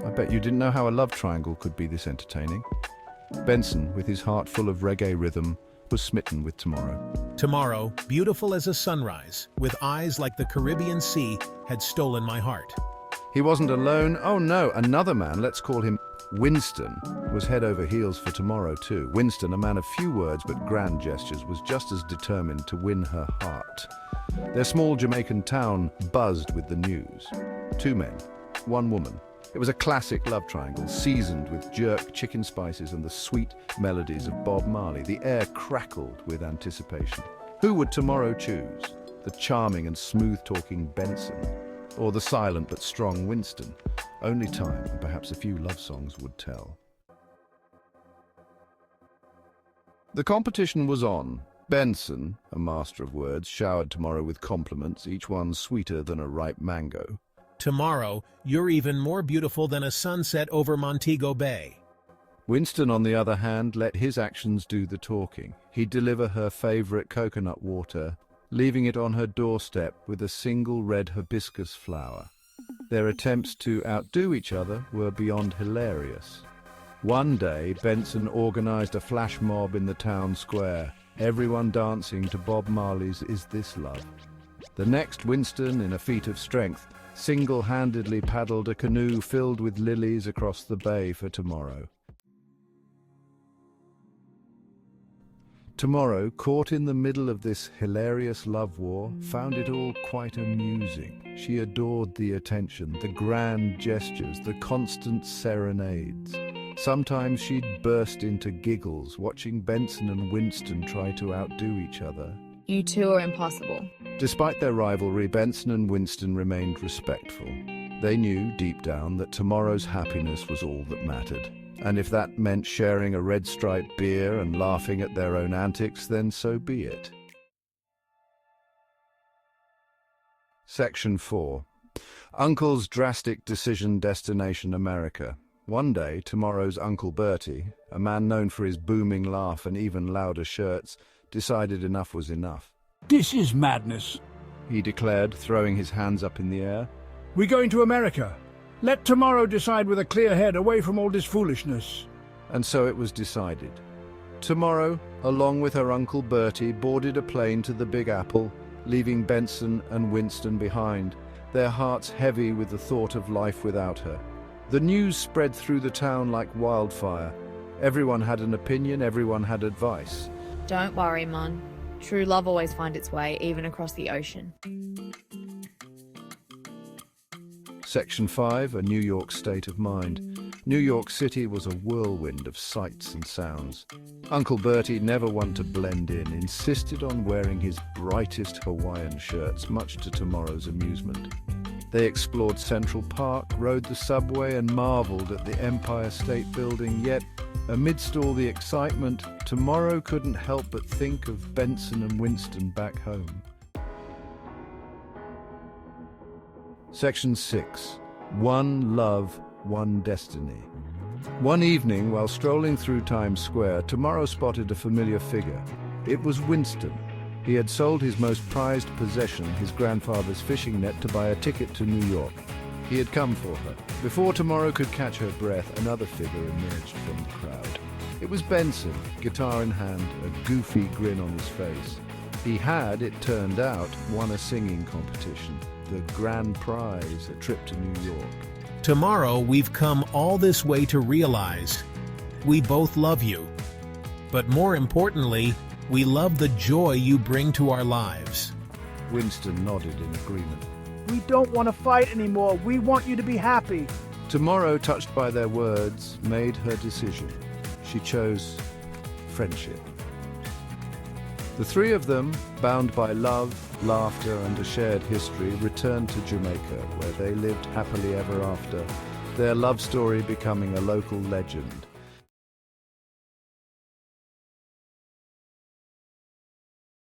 I bet you didn't know how a love triangle could be this entertaining. Benson, with his heart full of reggae rhythm, was smitten with Tomorrow. Tomorrow, beautiful as a sunrise, with eyes like the Caribbean Sea, had stolen my heart. He wasn't alone. Oh no, another man, let's call him Winston, was head over heels for Tomorrow too. Winston, a man of few words but grand gestures, was just as determined to win her heart. Their small Jamaican town buzzed with the news. 2 men, 1 woman. It was a classic love triangle, seasoned with jerk chicken spices and the sweet melodies of Bob Marley. The air crackled with anticipation. Who would Tomorrow choose? The charming and smooth-talking Benson, or the silent but strong Winston? Only time, and perhaps a few love songs, would tell. The competition was on. Benson, a master of words, showered Tomorrow with compliments, each one sweeter than a ripe mango. Tomorrow, you're even more beautiful than a sunset over Montego Bay. Winston, on the other hand, let his actions do the talking. He'd deliver her favorite coconut water, leaving it on her doorstep with a single red hibiscus flower. Their attempts to outdo each other were beyond hilarious. One day, Benson organized a flash mob in the town square, everyone dancing to Bob Marley's Is This Love? The next, Winston, in a feat of strength, single-handedly paddled a canoe filled with lilies across the bay for Tomorrow. Tomorrow, caught in the middle of this hilarious love war, found it all quite amusing. She adored the attention, the grand gestures, the constant serenades. Sometimes she'd burst into giggles, watching Benson and Winston try to outdo each other. You two are impossible. Despite their rivalry, Benson and Winston remained respectful. They knew, deep down, that Tomorrow's happiness was all that mattered. And if that meant sharing a red-striped beer and laughing at their own antics, then so be it. Section 4. Uncle's drastic decision destination America. One day, Tomorrow's Uncle Bertie, a man known for his booming laugh and even louder shirts, decided enough was enough. This is madness. He declared, throwing his hands up in the air. We're going to America. Let Tomorrow decide with a clear head, away from all this foolishness. And so it was decided. Tomorrow, along with her Uncle Bertie, boarded a plane to the Big Apple, leaving Benson and Winston behind, their hearts heavy with the thought of life without her. The news spread through the town like wildfire. Everyone had an opinion, everyone had advice. Don't worry, Mon. True love always finds its way, even across the ocean. Section 5, a New York state of mind. New York City was a whirlwind of sights and sounds. Uncle Bertie, never one to blend in, insisted on wearing his brightest Hawaiian shirts, much to Tomorrow's amusement. They explored Central Park, rode the subway, and marveled at the Empire State Building, yet, amidst all the excitement, Tomorrow couldn't help but think of Benson and Winston back home. Section 6. One Love, One Destiny. One evening, while strolling through Times Square, Tomorrow spotted a familiar figure. It was Winston. He had sold his most prized possession, his grandfather's fishing net, to buy a ticket to New York. He had come for her. Before Tomorrow could catch her breath, another figure emerged from the crowd. It was Benson, guitar in hand, a goofy grin on his face. He had, it turned out, won a singing competition. The grand prize, a trip to New York. Tomorrow, we've come all this way to realize we both love you. But more importantly, we love the joy you bring to our lives. Winston nodded in agreement. We don't want to fight anymore. We want you to be happy. Tomorrow, touched by their words, made her decision. She chose friendship. The three of them, bound by love, laughter, and a shared history, returned to Jamaica, where they lived happily ever after, their love story becoming a local legend.